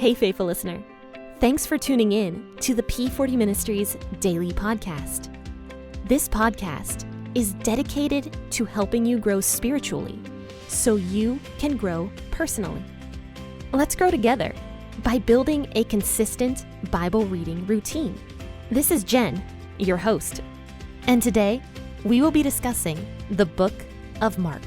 Hey, faithful listener. Thanks for tuning in to the P40 Ministries Daily Podcast. This podcast is dedicated to helping you grow spiritually so you can grow personally. Let's grow together by building a consistent Bible reading routine. This is Jen, your host, and today we will be discussing the book of Mark.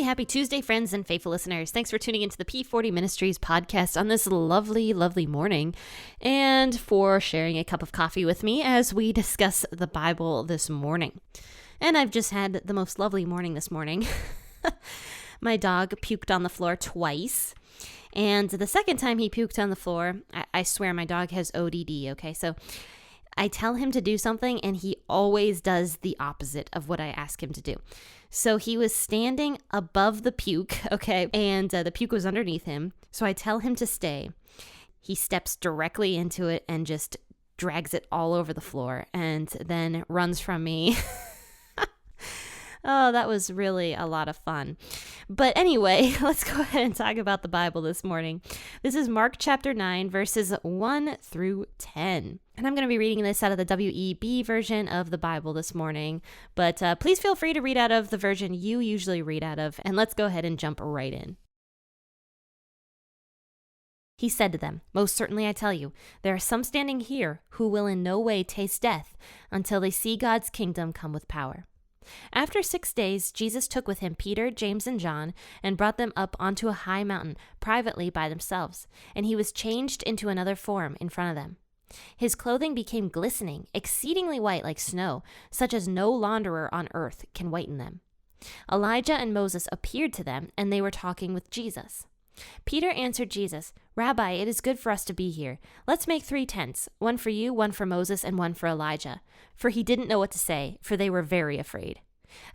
Happy Tuesday, friends and faithful listeners. Thanks for tuning into the P40 Ministries podcast on this lovely, lovely morning and for sharing a cup of coffee with me as we discuss the Bible this morning. And I've just had the most lovely morning this morning. My dog puked on the floor twice. And the second time he puked on the floor, I swear my dog has ODD, okay? So I tell him to do something and he always does the opposite of what I ask him to do. So he was standing above the puke, okay, and the puke was underneath him. So I tell him to stay. He steps directly into it and just drags it all over the floor and then runs from me. Oh, that was really a lot of fun. But anyway, let's go ahead and talk about the Bible this morning. This is Mark chapter 9, verses 1 through 10. And I'm going to be reading this out of the WEB version of the Bible this morning. But please feel free to read out of the version you usually read out of. And let's go ahead and jump right in. He said to them, "Most certainly I tell you, there are some standing here who will in no way taste death until they see God's kingdom come with power." After 6 days, Jesus took with him Peter, James, and John, and brought them up onto a high mountain, privately by themselves, and he was changed into another form in front of them. His clothing became glistening, exceedingly white like snow, such as no launderer on earth can whiten them. Elijah and Moses appeared to them, and they were talking with Jesus. Peter answered Jesus, "Rabbi, it is good for us to be here. Let's make 3 tents, one for you, one for Moses, and one for Elijah." For he didn't know what to say, for they were very afraid.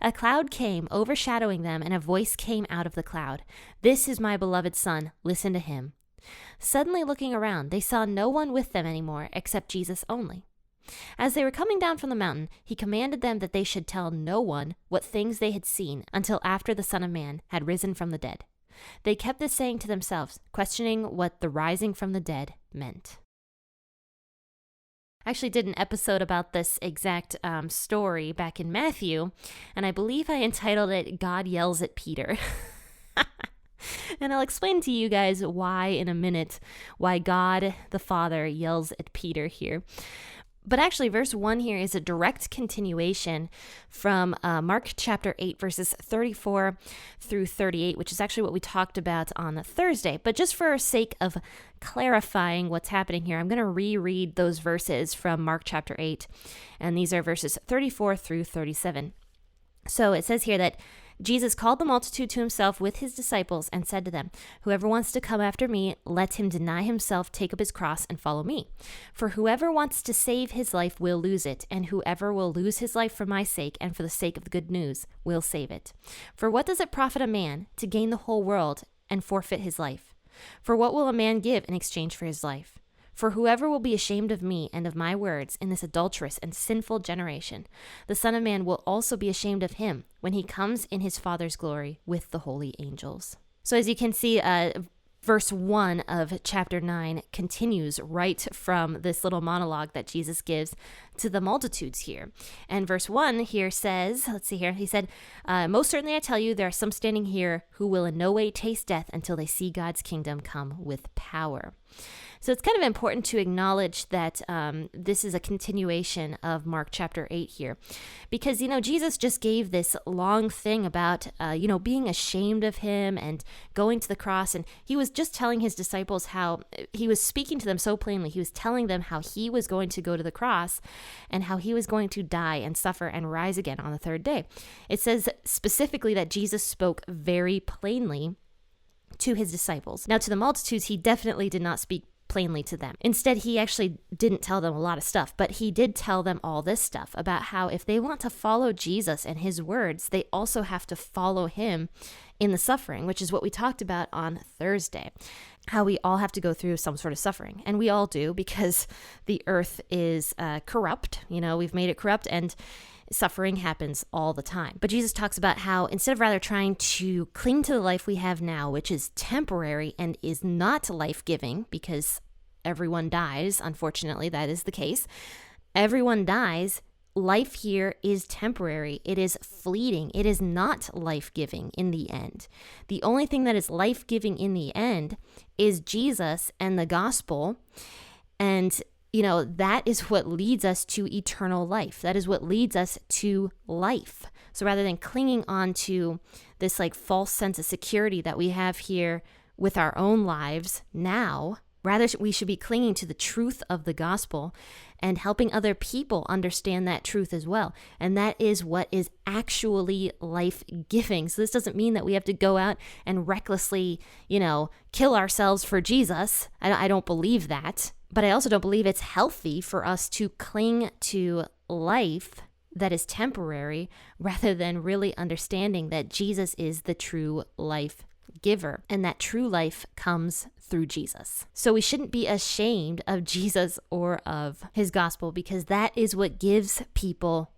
A cloud came, overshadowing them, and a voice came out of the cloud. "This is my beloved Son, listen to him." Suddenly looking around, they saw no one with them anymore, except Jesus only. As they were coming down from the mountain, he commanded them that they should tell no one what things they had seen until after the Son of Man had risen from the dead. They kept this saying to themselves, questioning what the rising from the dead meant. I actually did an episode about this exact story back in Matthew, and I believe I entitled it, "God Yells at Peter." And I'll explain to you guys why in a minute, why God the Father yells at Peter here. But actually, verse 1 here is a direct continuation from Mark chapter 8, verses 34 through 38, which is actually what we talked about on Thursday. But just for sake of clarifying what's happening here, I'm going to reread those verses from Mark chapter 8. And these are verses 34 through 37. So it says here that Jesus called the multitude to himself with his disciples and said to them, "Whoever wants to come after me, let him deny himself, take up his cross, and follow me. For whoever wants to save his life will lose it, and whoever will lose his life for my sake and for the sake of the good news will save it. For what does it profit a man to gain the whole world and forfeit his life? For what will a man give in exchange for his life? For whoever will be ashamed of me and of my words in this adulterous and sinful generation, the Son of Man will also be ashamed of him when he comes in his Father's glory with the holy angels." So as you can see, verse 1 of chapter 9 continues right from this little monologue that Jesus gives to the multitudes here. And verse 1 here says, let's see here, he said, "Most certainly I tell you, there are some standing here who will in no way taste death until they see God's kingdom come with power." So it's kind of important to acknowledge that this is a continuation of Mark chapter 8 here. Because, Jesus just gave this long thing about, being ashamed of him and going to the cross. And he was just telling his disciples how he was speaking to them so plainly. He was telling them how he was going to go to the cross and how he was going to die and suffer and rise again on the third day. It says specifically that Jesus spoke very plainly to his disciples. Now, to the multitudes, he definitely did not speak plainly to them. Instead, he actually didn't tell them a lot of stuff, but he did tell them all this stuff about how if they want to follow Jesus and his words, they also have to follow him in the suffering, which is what we talked about on Thursday, how we all have to go through some sort of suffering. And we all do, because the earth is corrupt. We've made it corrupt, and suffering happens all the time. But Jesus talks about how instead of rather trying to cling to the life we have now, which is temporary and is not life-giving, because everyone dies, unfortunately, that is the case. Everyone dies. Life here is temporary. It is fleeting. It is not life-giving in the end. The only thing that is life-giving in the end is Jesus and the gospel. And that is what leads us to eternal life. That is what leads us to life. So rather than clinging on to this false sense of security that we have here with our own lives now, rather we should be clinging to the truth of the gospel and helping other people understand that truth as well. And that is what is actually life-giving. So this doesn't mean that we have to go out and recklessly, kill ourselves for Jesus. I don't believe that. But I also don't believe it's healthy for us to cling to life that is temporary rather than really understanding that Jesus is the true life giver and that true life comes through Jesus. So we shouldn't be ashamed of Jesus or of his gospel, because that is what gives people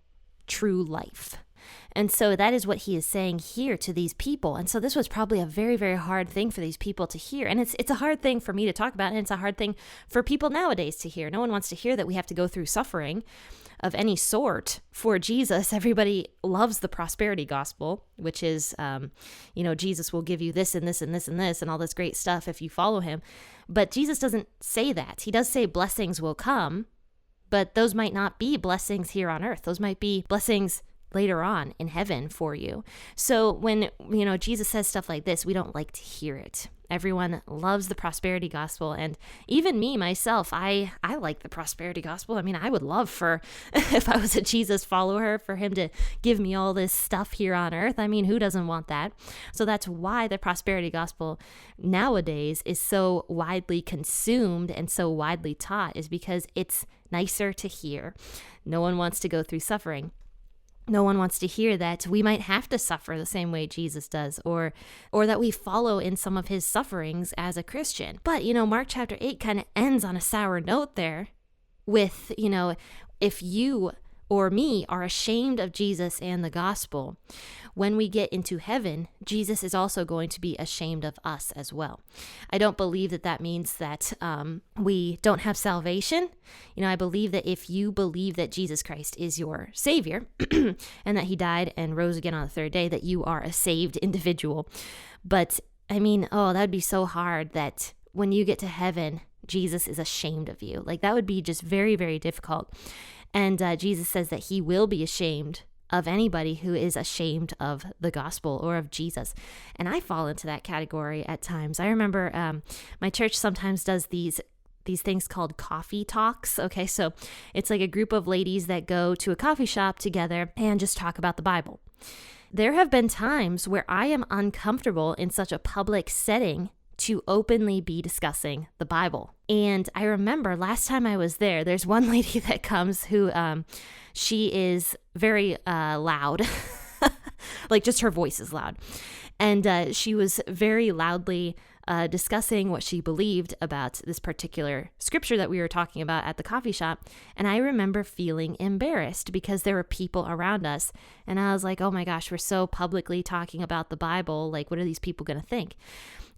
true life. And so that is what he is saying here to these people. And so this was probably a very, very hard thing for these people to hear. And it's a hard thing for me to talk about, and it's a hard thing for people nowadays to hear. No one wants to hear that we have to go through suffering of any sort for Jesus. Everybody loves the prosperity gospel, which is, Jesus will give you this and this and this and this and all this great stuff if you follow him. But Jesus doesn't say that. He does say blessings will come, but those might not be blessings here on earth. Those might be blessings later on in heaven for you. So when, Jesus says stuff like this, we don't like to hear it. Everyone loves the prosperity gospel. And even me, myself, I like the prosperity gospel. I mean, I would love for, if I was a Jesus follower, for him to give me all this stuff here on earth. I mean, who doesn't want that? So that's why the prosperity gospel nowadays is so widely consumed and so widely taught, is because it's nicer to hear. No one wants to go through suffering. No one wants to hear that we might have to suffer the same way Jesus does, or that we follow in some of his sufferings as a Christian. But, Mark chapter 8 kind of ends on a sour note there with, if you or me are ashamed of Jesus and the gospel, when we get into heaven, Jesus is also going to be ashamed of us as well. I don't believe that means that we don't have salvation. I believe that if you believe that Jesus Christ is your Savior and that he died and rose again on the third day, that you are a saved individual. But I mean, that would be so hard that when you get to heaven, Jesus is ashamed of you. That would be just very, very difficult. And Jesus says that he will be ashamed of anybody who is ashamed of the gospel or of Jesus. And I fall into that category at times. I remember my church sometimes does these things called coffee talks. Okay, so it's like a group of ladies that go to a coffee shop together and just talk about the Bible. There have been times where I am uncomfortable in such a public setting to openly be discussing the Bible. And I remember last time I was there, there's one lady that comes who, she is very loud, just her voice is loud. And she was very loudly discussing what she believed about this particular scripture that we were talking about at the coffee shop. And I remember feeling embarrassed because there were people around us. And I was like, oh my gosh, we're so publicly talking about the Bible. What are these people going to think?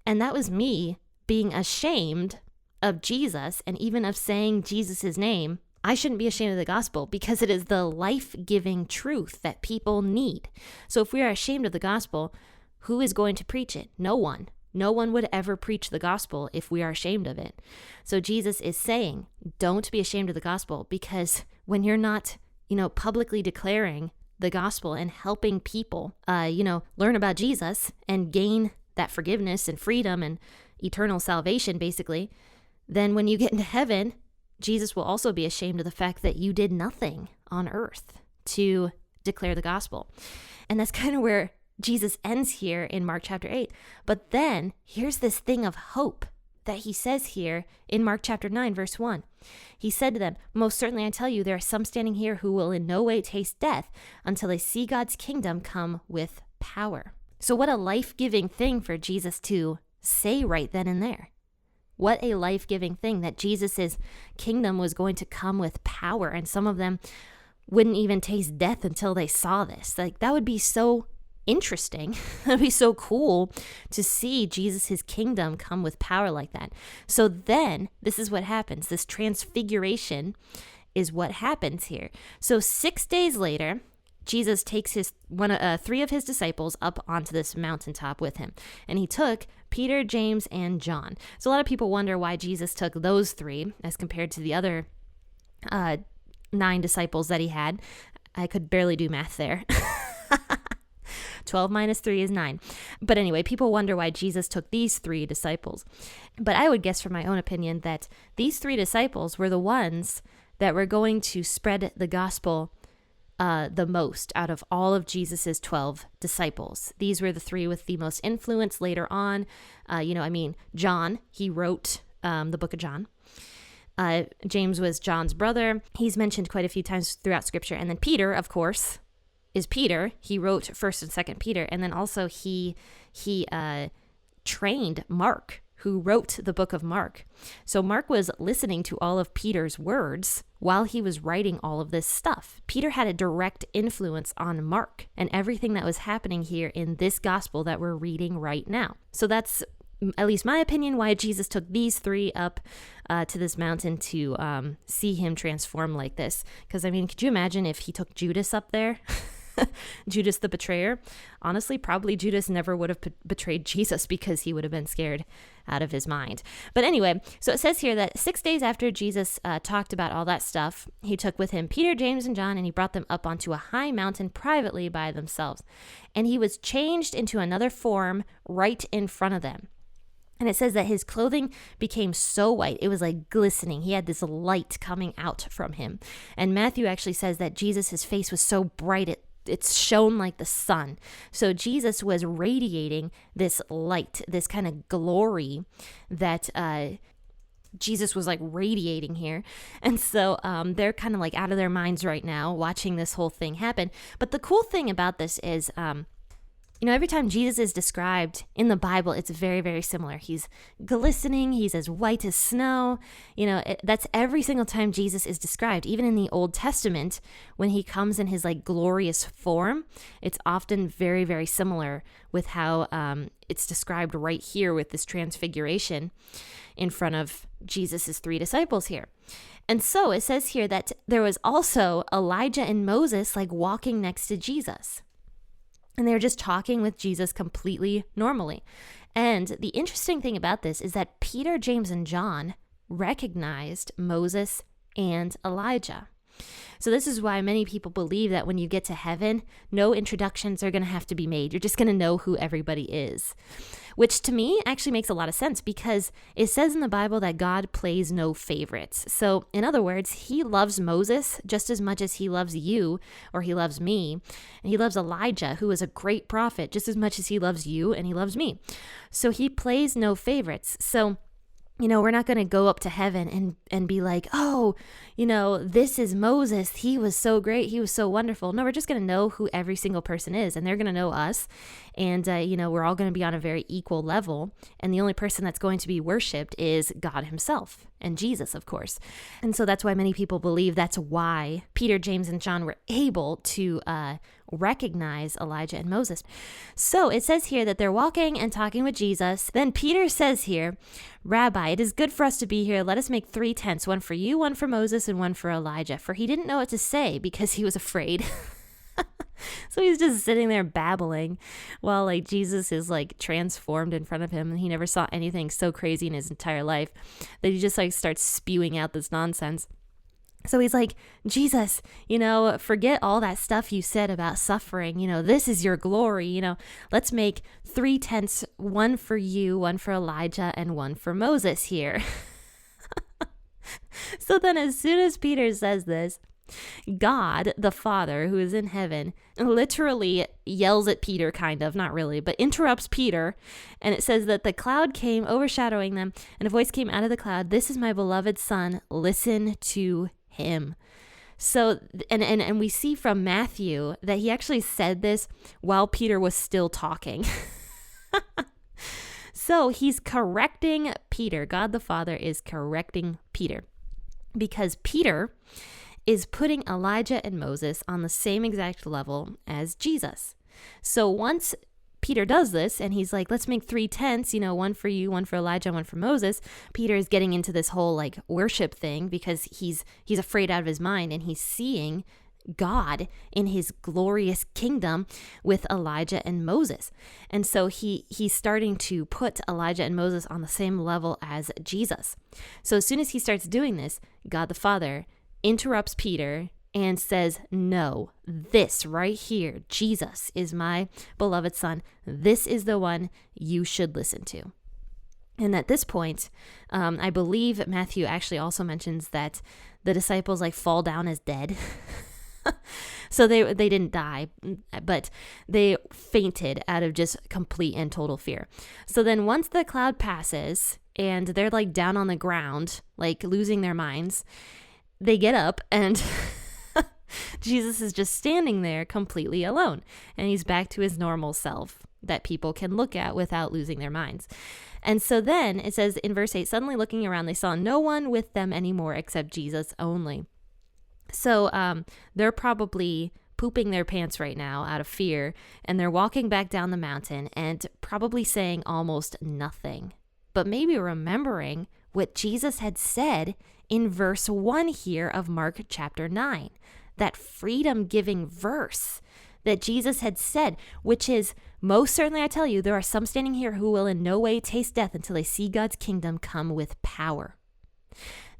And that was me being ashamed of Jesus and even of saying Jesus' name. I shouldn't be ashamed of the gospel because it is the life-giving truth that people need. So if we are ashamed of the gospel, who is going to preach it? No one. No one would ever preach the gospel if we are ashamed of it. So Jesus is saying, don't be ashamed of the gospel, because when you're not, publicly declaring the gospel and helping people, learn about Jesus and gain that forgiveness and freedom and eternal salvation, basically, then when you get into heaven, Jesus will also be ashamed of the fact that you did nothing on earth to declare the gospel. And that's kind of where Jesus ends here in Mark chapter 8. But then here's this thing of hope that he says here in Mark chapter 9, verse 1. He said to them, "Most certainly I tell you, there are some standing here who will in no way taste death until they see God's kingdom come with power." So what a life-giving thing for Jesus to say right then and there. What a life-giving thing that Jesus' kingdom was going to come with power, and some of them wouldn't even taste death until they saw this. Like, that would be so interesting. That'd be so cool to see Jesus' kingdom come with power like that. So then this is what happens. This transfiguration is what happens here. So 6 days later, Jesus takes three of his disciples up onto this mountaintop with him. And he took Peter, James, and John. So a lot of people wonder why Jesus took those three as compared to the other 9 disciples that he had. I could barely do math there. 12 minus 3 is 9. But anyway, people wonder why Jesus took these 3 disciples. But I would guess from my own opinion that these 3 disciples were the ones that were going to spread the gospel the most out of all of Jesus's 12 disciples. These were the 3 with the most influence later on. John, he wrote the book of John. James was John's brother. He's mentioned quite a few times throughout scripture. And then Peter, of course, is Peter. He wrote 1st and 2nd Peter. And then also he trained Mark, who wrote the book of Mark. So Mark was listening to all of Peter's words while he was writing all of this stuff. Peter had a direct influence on Mark and everything that was happening here in this gospel that we're reading right now. So that's at least my opinion why Jesus took these 3 up to this mountain to see him transform like this. Because, I mean, could you imagine if he took Judas up there? Judas the betrayer. Honestly, probably Judas never would have betrayed Jesus because he would have been scared out of his mind. But anyway, so it says here that 6 days after Jesus talked about all that stuff, he took with him Peter, James, and John, and he brought them up onto a high mountain privately by themselves. And he was changed into another form right in front of them. And it says that his clothing became so white, it was like glistening. He had this light coming out from him. And Matthew actually says that Jesus' face was so bright, it shone like the sun. So Jesus was radiating this light, this kind of glory that Jesus was like radiating here. And so they're kind of like out of their minds right now watching this whole thing happen. But the cool thing about this is, every time Jesus is described in the Bible, it's very, very similar. He's glistening. He's as white as snow. That's every single time Jesus is described. Even in the Old Testament, when he comes in his like glorious form, it's often very, very similar with how it's described right here with this transfiguration in front of Jesus's 3 disciples here. And so it says here that there was also Elijah and Moses like walking next to Jesus. And they're just talking with Jesus completely normally. And the interesting thing about this is that Peter, James, and John recognized Moses and Elijah. So this is why many people believe that when you get to heaven, no introductions are going to have to be made. You're just going to know who everybody is, which to me actually makes a lot of sense because it says in the Bible that God plays no favorites. So in other words, he loves Moses just as much as he loves you or he loves me. And he loves Elijah, who is a great prophet, just as much as he loves you and he loves me. So he plays no favorites. So we're not going to go up to heaven and be like, oh, this is Moses. He was so great. He was so wonderful. No, we're just going to know who every single person is, and they're going to know us. And, we're all going to be on a very equal level. And the only person that's going to be worshiped is God himself and Jesus, of course. And so that's why many people believe that's why Peter, James, and John were able to recognize Elijah and Moses. So it says here that they're walking and talking with Jesus. Then Peter says here, "Rabbi, it is good for us to be here. Let us make 3 tents, one for you, one for Moses, and one for Elijah." For he didn't know what to say because he was afraid. So he's just sitting there babbling while like Jesus is like transformed in front of him, and he never saw anything so crazy in his entire life that he just like starts spewing out this nonsense. So he's like, "Jesus, forget all that stuff you said about suffering. This is your glory. Let's make 3 tents, one for you, one for Elijah, and one for Moses here." So then as soon as Peter says this, God, the Father, who is in heaven, literally yells at Peter, kind of, not really, but interrupts Peter. And it says that the cloud came overshadowing them, and a voice came out of the cloud, "This is my beloved Son, listen to him." So, and we see from Matthew that he actually said this while Peter was still talking. So he's correcting Peter. God the Father is correcting Peter because Peter is putting Elijah and Moses on the same exact level as Jesus. So once Peter does this and he's like, let's make 3 tents, one for you, one for Elijah, one for Moses. Peter is getting into this whole like worship thing because he's afraid out of his mind, and he's seeing God in his glorious kingdom with Elijah and Moses. And so he's starting to put Elijah and Moses on the same level as Jesus. So as soon as he starts doing this, God the Father interrupts Peter and says, "No, this right here, Jesus is my beloved Son. This is the one you should listen to." And at this point, I believe Matthew actually also mentions that the disciples like fall down as dead. So they didn't die, but they fainted out of just complete and total fear. So then once the cloud passes and they're like down on the ground, like losing their minds, they get up and Jesus is just standing there completely alone. And he's back to his normal self that people can look at without losing their minds. And so then it says in verse 8, suddenly looking around, they saw no one with them anymore except Jesus only. So they're probably pooping their pants right now out of fear, and they're walking back down the mountain and probably saying almost nothing, but maybe remembering what Jesus had said in verse 1 here of Mark chapter 9, that freedom-giving verse that Jesus had said, which is, "Most certainly I tell you, there are some standing here who will in no way taste death until they see God's kingdom come with power."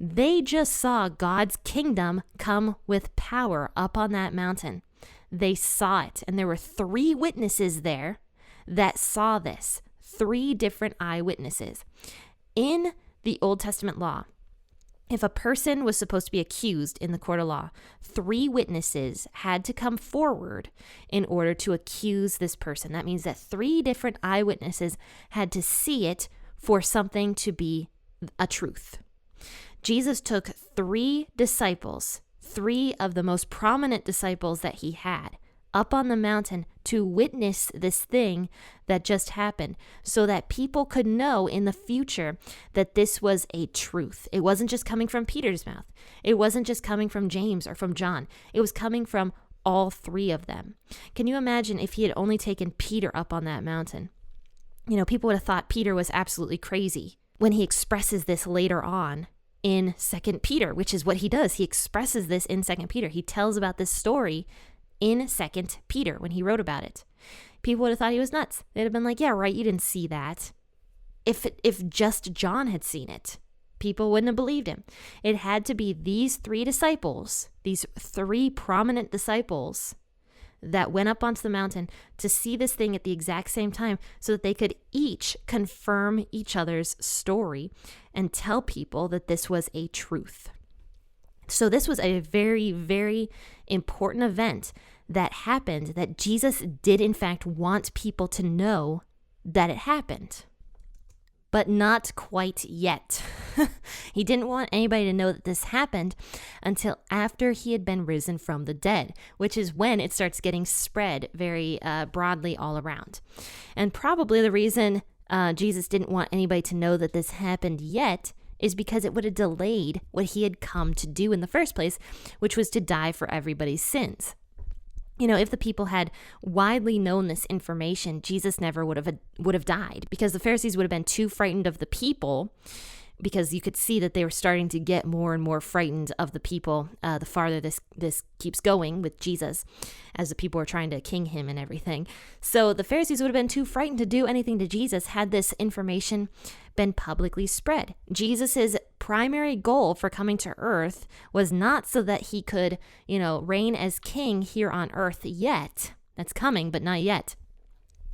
They just saw God's kingdom come with power up on that mountain. They saw it, and there were 3 witnesses there that saw this, 3 different eyewitnesses. In the Old Testament law, if a person was supposed to be accused in the court of law, 3 witnesses had to come forward in order to accuse this person. That means that 3 different eyewitnesses had to see it for something to be a truth. Jesus took 3 disciples, 3 of the most prominent disciples that he had, up on the mountain to witness this thing that just happened so that people could know in the future that this was a truth. It wasn't just coming from Peter's mouth. It wasn't just coming from James or from John. It was coming from all 3 of them. Can you imagine if he had only taken Peter up on that mountain? People would have thought Peter was absolutely crazy when he expresses this later on in 2 Peter, which is what he does. He expresses this in 2 Peter. He tells about this story in 2 Peter when he wrote about it. People would have thought he was nuts. They'd have been like, yeah, right, you didn't see that. If just John had seen it, people wouldn't have believed him. It had to be these 3 disciples, these 3 prominent disciples that went up onto the mountain to see this thing at the exact same time so that they could each confirm each other's story and tell people that this was a truth. So this was a very, very important event that happened, that Jesus did in fact want people to know that it happened. But not quite yet. He didn't want anybody to know that this happened until after he had been risen from the dead, which is when it starts getting spread very broadly all around. And probably the reason Jesus didn't want anybody to know that this happened yet is because it would have delayed what he had come to do in the first place, which was to die for everybody's sins. If the people had widely known this information, Jesus never would have died, because the Pharisees would have been too frightened of the people, because you could see that they were starting to get more and more frightened of the people the farther this keeps going with Jesus, as the people were trying to king him and everything. So the Pharisees would have been too frightened to do anything to Jesus had this information been publicly spread. Jesus's primary goal for coming to earth was not so that he could, reign as king here on earth yet. That's coming, but not yet.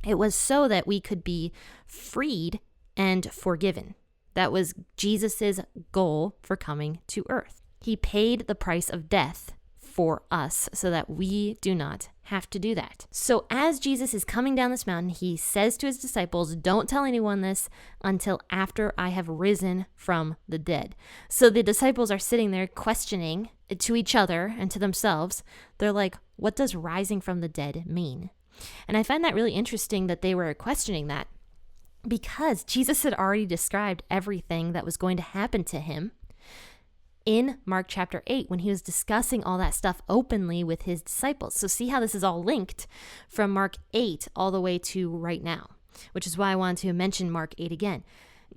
It was so that we could be freed and forgiven. That was Jesus's goal for coming to earth. He paid the price of death for us so that we do not have to do that. So as Jesus is coming down this mountain, he says to his disciples, don't tell anyone this until after I have risen from the dead. So the disciples are sitting there questioning to each other and to themselves. They're like, what does rising from the dead mean? And I find that really interesting that they were questioning that, because Jesus had already described everything that was going to happen to him in Mark chapter 8 when he was discussing all that stuff openly with his disciples. So see how this is all linked from Mark 8 all the way to right now, which is why I wanted to mention Mark 8 again.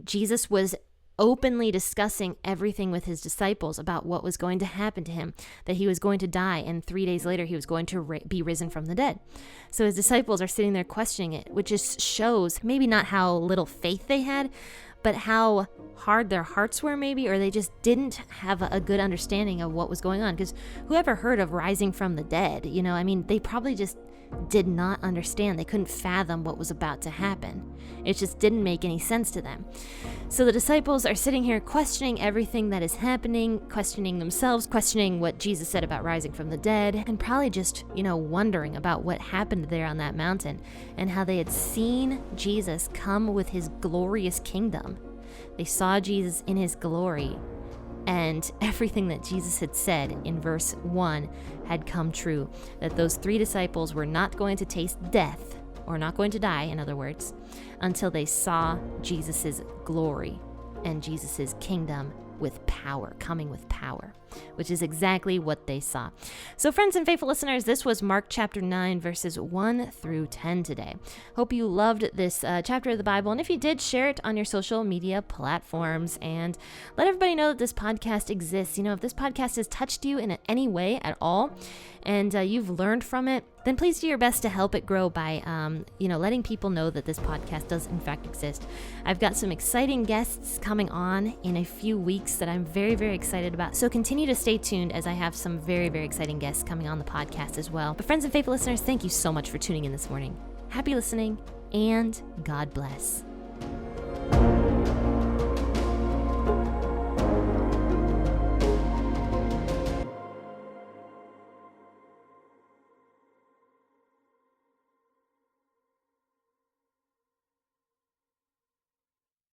Jesus was openly discussing everything with his disciples about what was going to happen to him, that he was going to die, and 3 days later he was going to be risen from the dead. So his disciples are sitting there questioning it, which just shows maybe not how little faith they had, but how hard their hearts were maybe, or they just didn't have a good understanding of what was going on. Because whoever heard of rising from the dead, they probably just did not understand. They couldn't fathom what was about to happen. It just didn't make any sense to them. So the disciples are sitting here questioning everything that is happening, questioning themselves, questioning what Jesus said about rising from the dead, and probably just, wondering about what happened there on that mountain and how they had seen Jesus come with his glorious kingdom. They saw Jesus in his glory, and everything that Jesus had said in verse 1 had come true, that those 3 disciples were not going to taste death, or not going to die, in other words, until they saw Jesus's glory and Jesus's kingdom with power, coming with power, which is exactly what they saw. So friends and faithful listeners, this was Mark chapter 9, verses 1 through 10 today. Hope you loved this chapter of the Bible, and if you did, share it on your social media platforms and let everybody know that this podcast exists. If this podcast has touched you in any way at all, and you've learned from it, then please do your best to help it grow by, letting people know that this podcast does in fact exist. I've got some exciting guests coming on in a few weeks that I'm very, very excited about. So continue to stay tuned as I have some very, very exciting guests coming on the podcast as well. But friends and faithful listeners, thank you so much for tuning in this morning. Happy listening, and God bless.